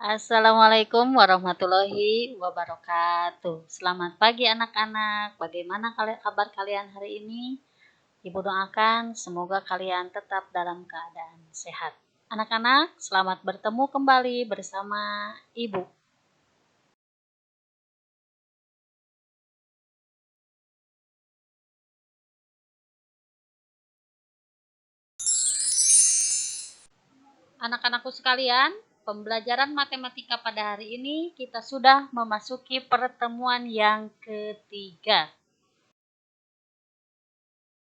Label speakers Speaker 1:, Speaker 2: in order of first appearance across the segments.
Speaker 1: Assalamualaikum warahmatullahi wabarakatuh. Selamat pagi anak-anak. Bagaimana kabar kalian hari ini? Ibu doakan semoga kalian tetap dalam keadaan sehat. Anak-anak, selamat bertemu kembali bersama Ibu. Anak-anakku sekalian, pembelajaran matematika pada hari ini kita sudah memasuki pertemuan yang ketiga.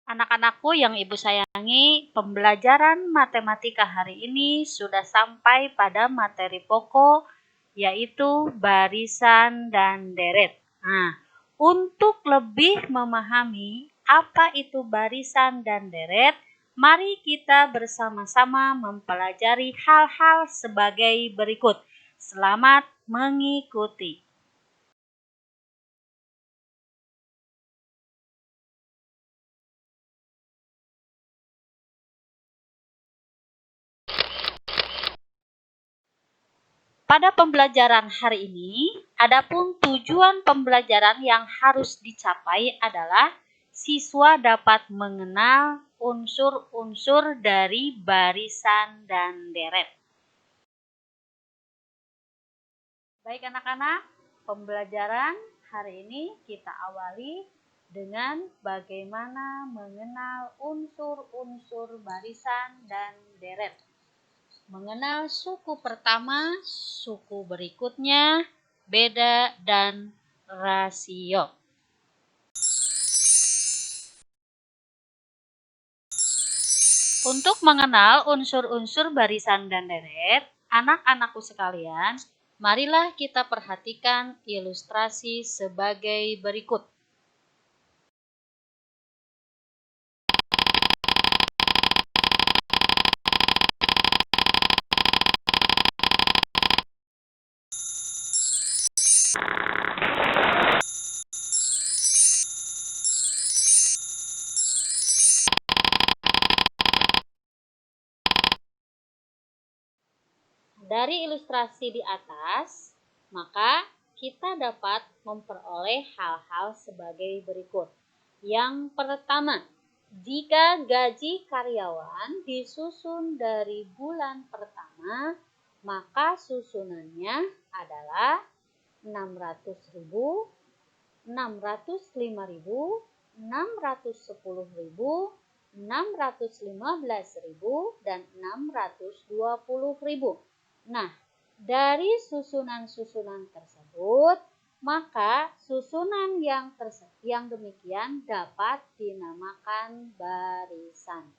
Speaker 1: Anak-anakku yang Ibu sayangi, pembelajaran matematika hari ini sudah sampai pada materi pokok, yaitu barisan dan deret. Nah, untuk lebih memahami apa itu barisan dan deret, mari kita bersama-sama mempelajari hal-hal sebagai berikut. Selamat mengikuti. Pada pembelajaran hari ini, adapun tujuan pembelajaran yang harus dicapai adalah siswa dapat mengenal unsur-unsur dari barisan dan deret. Baik anak-anak, pembelajaran hari ini kita awali dengan bagaimana mengenal unsur-unsur barisan dan deret. Mengenal suku pertama, suku berikutnya, beda, dan rasio. Untuk mengenal unsur-unsur barisan dan deret, anak-anakku sekalian, marilah kita perhatikan ilustrasi sebagai berikut. Dari ilustrasi di atas, maka kita dapat memperoleh hal-hal sebagai berikut. Yang pertama, jika gaji karyawan disusun dari bulan pertama, maka susunannya adalah 600.000, 605.000, 610.000, 615.000, dan 620.000. Nah, dari susunan-susunan tersebut, maka susunan yang demikian dapat dinamakan barisan.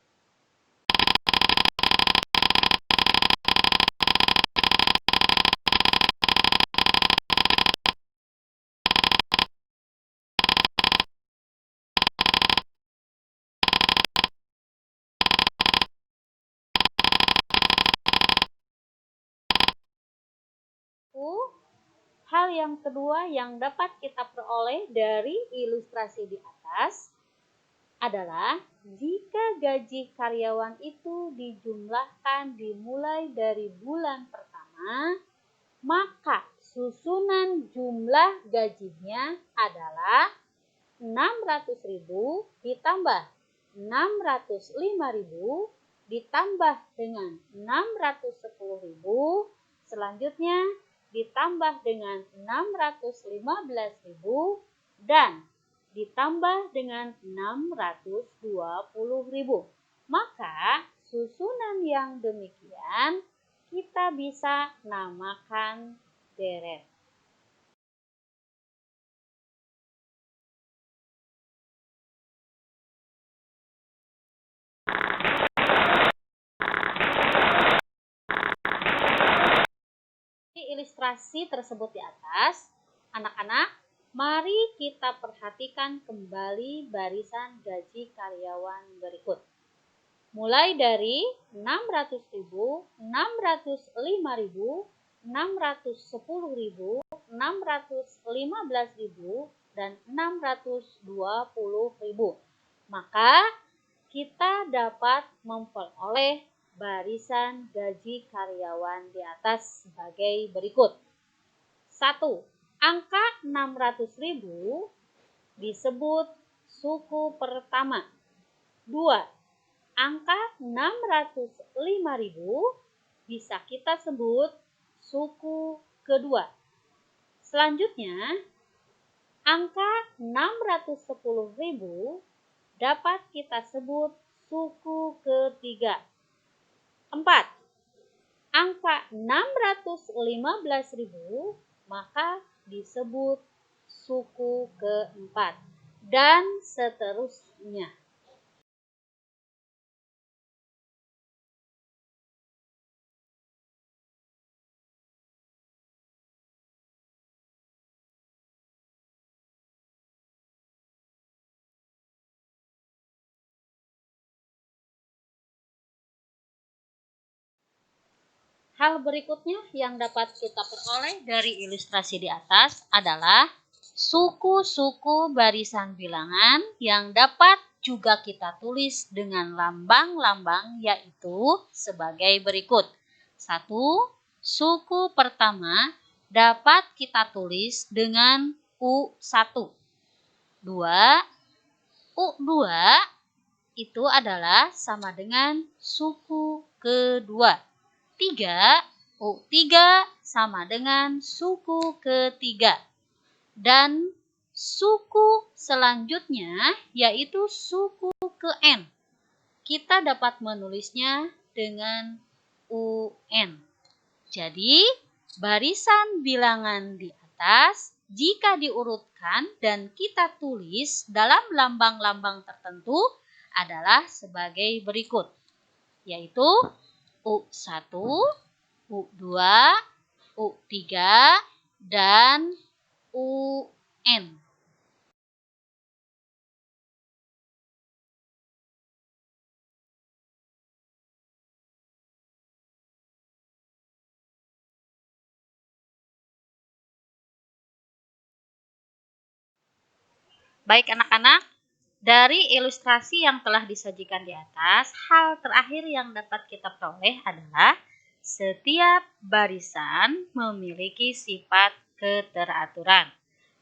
Speaker 1: Hal yang kedua yang dapat kita peroleh dari ilustrasi di atas adalah jika gaji karyawan itu dijumlahkan dimulai dari bulan pertama, maka susunan jumlah gajinya adalah 600.000 ditambah 605.000 ditambah dengan 610.000, selanjutnya ditambah dengan 615.000 dan ditambah dengan 620.000. Maka susunan yang demikian kita bisa namakan deret. Ilustrasi tersebut di atas, anak-anak, mari kita perhatikan kembali barisan gaji karyawan berikut. Mulai dari 600.000, 605.000, 610.000, 615.000, dan 620.000. Maka kita dapat memperoleh barisan gaji karyawan di atas sebagai berikut. 1. Angka 600.000 disebut suku pertama. 2. Angka 605.000 bisa kita sebut suku kedua. Selanjutnya, angka 610.000 dapat kita sebut suku ketiga. 4. Angka 615.000 maka disebut suku keempat, dan seterusnya. Hal berikutnya yang dapat kita peroleh dari ilustrasi di atas adalah suku-suku barisan bilangan yang dapat juga kita tulis dengan lambang-lambang, yaitu sebagai berikut. 1. Suku pertama dapat kita tulis dengan U1. 2. U2 itu adalah sama dengan suku kedua. 3, U3 sama dengan suku ketiga. Dan suku selanjutnya yaitu suku ke N. Kita dapat menulisnya dengan UN. Jadi, barisan bilangan di atas jika diurutkan dan kita tulis dalam lambang-lambang tertentu adalah sebagai berikut, yaitu U1, U2, U3, dan UN. Baik anak-anak, dari ilustrasi yang telah disajikan di atas, hal terakhir yang dapat kita peroleh adalah setiap barisan memiliki sifat keteraturan.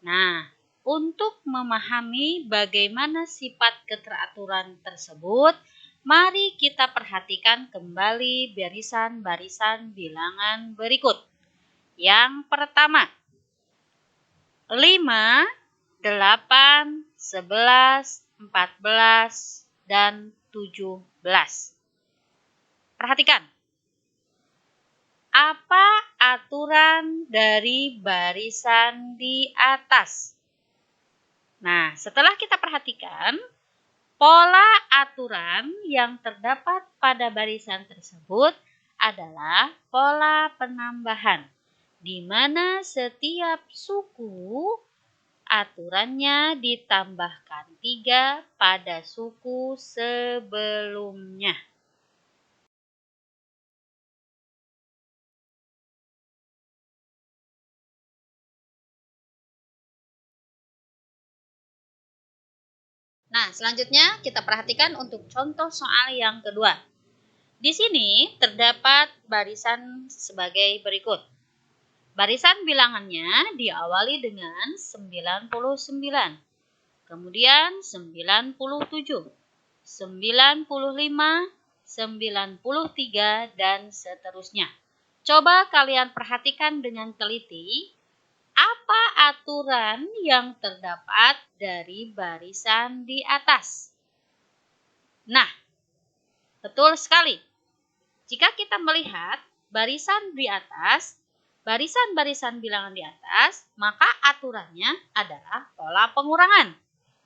Speaker 1: Nah, untuk memahami bagaimana sifat keteraturan tersebut, mari kita perhatikan kembali barisan-barisan bilangan berikut. Yang pertama, 5, 8, 11, 14, dan 17. Perhatikan. Apa aturan dari barisan di atas? Nah, setelah kita perhatikan, pola aturan yang terdapat pada barisan tersebut adalah pola penambahan, di mana setiap suku aturannya ditambahkan 3 pada suku sebelumnya. Nah, selanjutnya kita perhatikan untuk contoh soal yang kedua. Di sini terdapat barisan sebagai berikut. Barisan bilangannya diawali dengan 99, kemudian 97, 95, 93, dan seterusnya. Coba kalian perhatikan dengan teliti apa aturan yang terdapat dari barisan di atas. Nah, betul sekali. Jika kita melihat barisan di atas, barisan-barisan bilangan di atas, maka aturannya adalah pola pengurangan,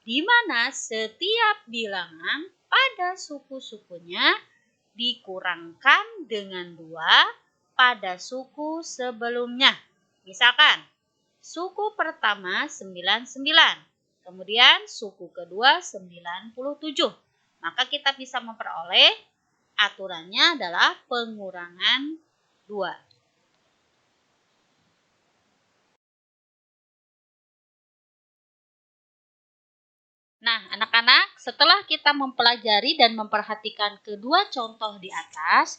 Speaker 1: di mana setiap bilangan pada suku-sukunya dikurangkan dengan 2 pada suku sebelumnya. Misalkan, suku pertama 99, kemudian suku kedua 97. Maka kita bisa memperoleh aturannya adalah pengurangan 2. Nah, anak-anak, setelah kita mempelajari dan memperhatikan kedua contoh di atas,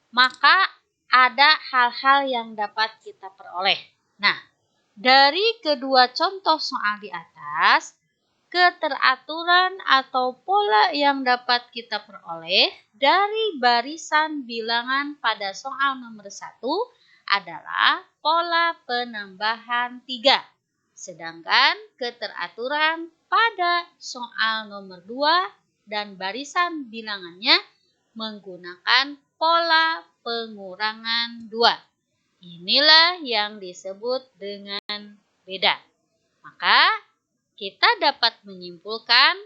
Speaker 1: maka ada hal-hal yang dapat kita peroleh. Nah, dari kedua contoh soal di atas, keteraturan atau pola yang dapat kita peroleh dari barisan bilangan pada soal nomor 1 adalah pola penambahan 3. Sedangkan keteraturan pada soal nomor 2 dan barisan bilangannya menggunakan pola pengurangan 2. Inilah yang disebut dengan beda. Maka kita dapat menyimpulkan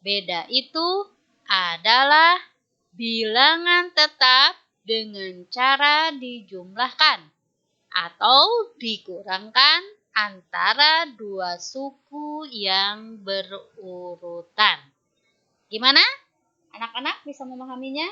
Speaker 1: beda itu adalah bilangan tetap dengan cara dijumlahkan atau dikurangkan antara dua suku yang berurutan. Gimana? Anak-anak bisa memahaminya?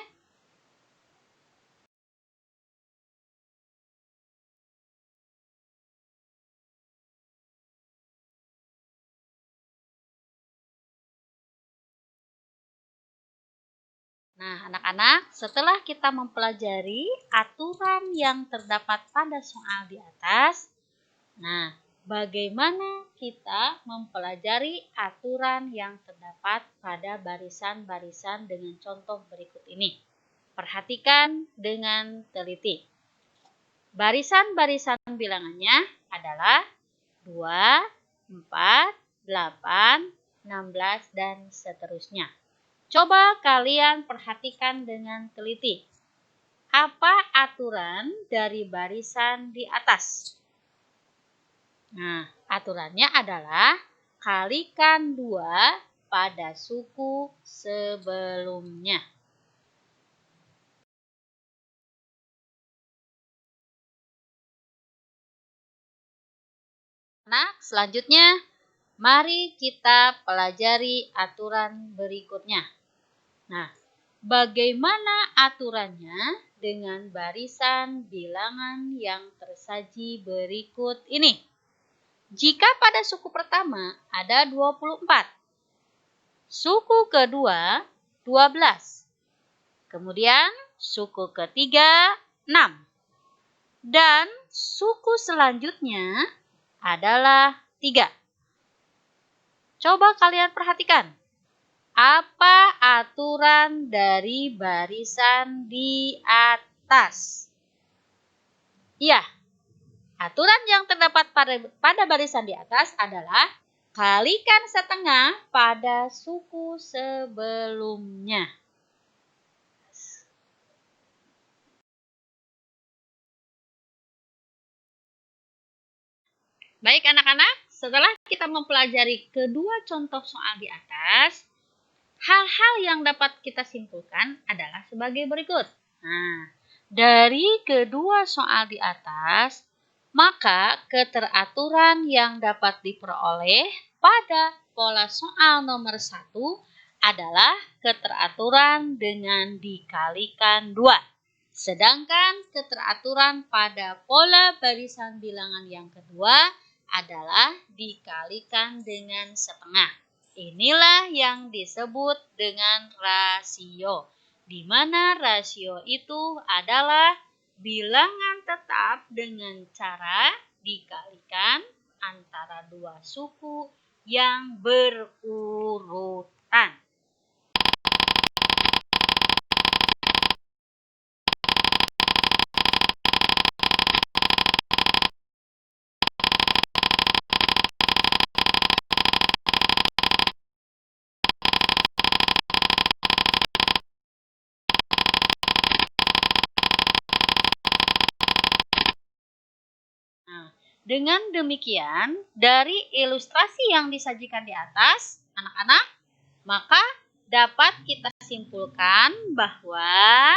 Speaker 1: Nah, anak-anak, setelah kita mempelajari aturan yang terdapat pada soal di atas, nah, bagaimana kita mempelajari aturan yang terdapat pada barisan-barisan dengan contoh berikut ini? Perhatikan dengan teliti. Barisan-barisan bilangannya adalah 2, 4, 8, 16, dan seterusnya. Coba kalian perhatikan dengan teliti. Apa aturan dari barisan di atas? Nah, aturannya adalah kalikan 2 pada suku sebelumnya. Nah, selanjutnya mari kita pelajari aturan berikutnya. Nah, bagaimana aturannya dengan barisan bilangan yang tersaji berikut ini? Jika pada suku pertama ada 24, suku kedua 12, kemudian suku ketiga 6, dan suku selanjutnya adalah 3. Coba kalian perhatikan. Apa aturan dari barisan di atas? Iya, aturan yang terdapat pada barisan di atas adalah kalikan setengah pada suku sebelumnya. Baik anak-anak, setelah kita mempelajari kedua contoh soal di atas, hal-hal yang dapat kita simpulkan adalah sebagai berikut. Nah, dari kedua soal di atas, maka keteraturan yang dapat diperoleh pada pola soal nomor 1 adalah keteraturan dengan dikalikan 2. Sedangkan keteraturan pada pola barisan bilangan yang kedua adalah dikalikan dengan setengah. Inilah yang disebut dengan rasio, di mana rasio itu adalah bilangan tetap dengan cara dikalikan antara dua suku yang berurutan. Dengan demikian, dari ilustrasi yang disajikan di atas, anak-anak, maka dapat kita simpulkan bahwa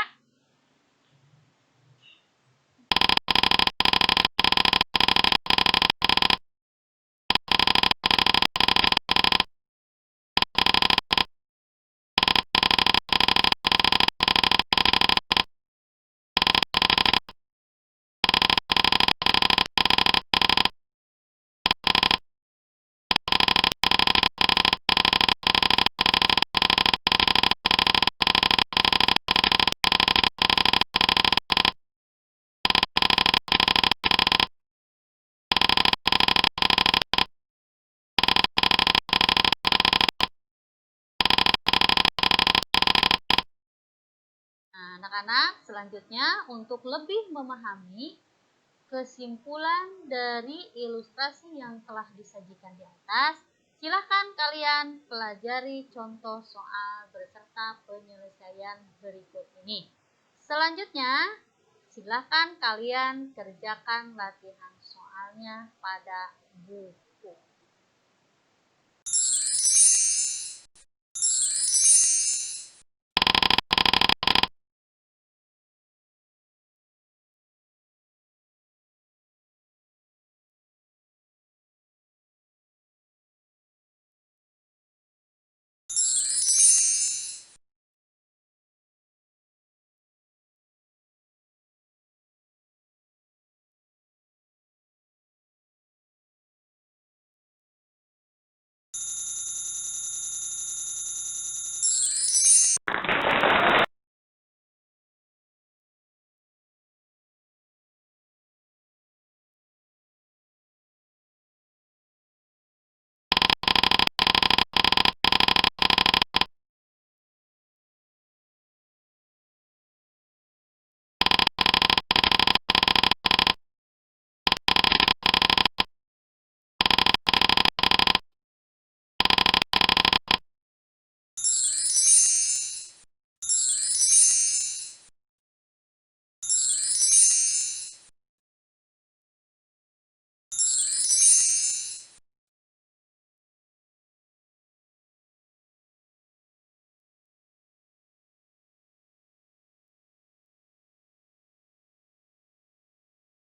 Speaker 1: Nah, anak-anak, selanjutnya untuk lebih memahami kesimpulan dari ilustrasi yang telah disajikan di atas, silakan kalian pelajari contoh soal beserta penyelesaian berikut ini. Selanjutnya, silakan kalian kerjakan latihan soalnya pada buku.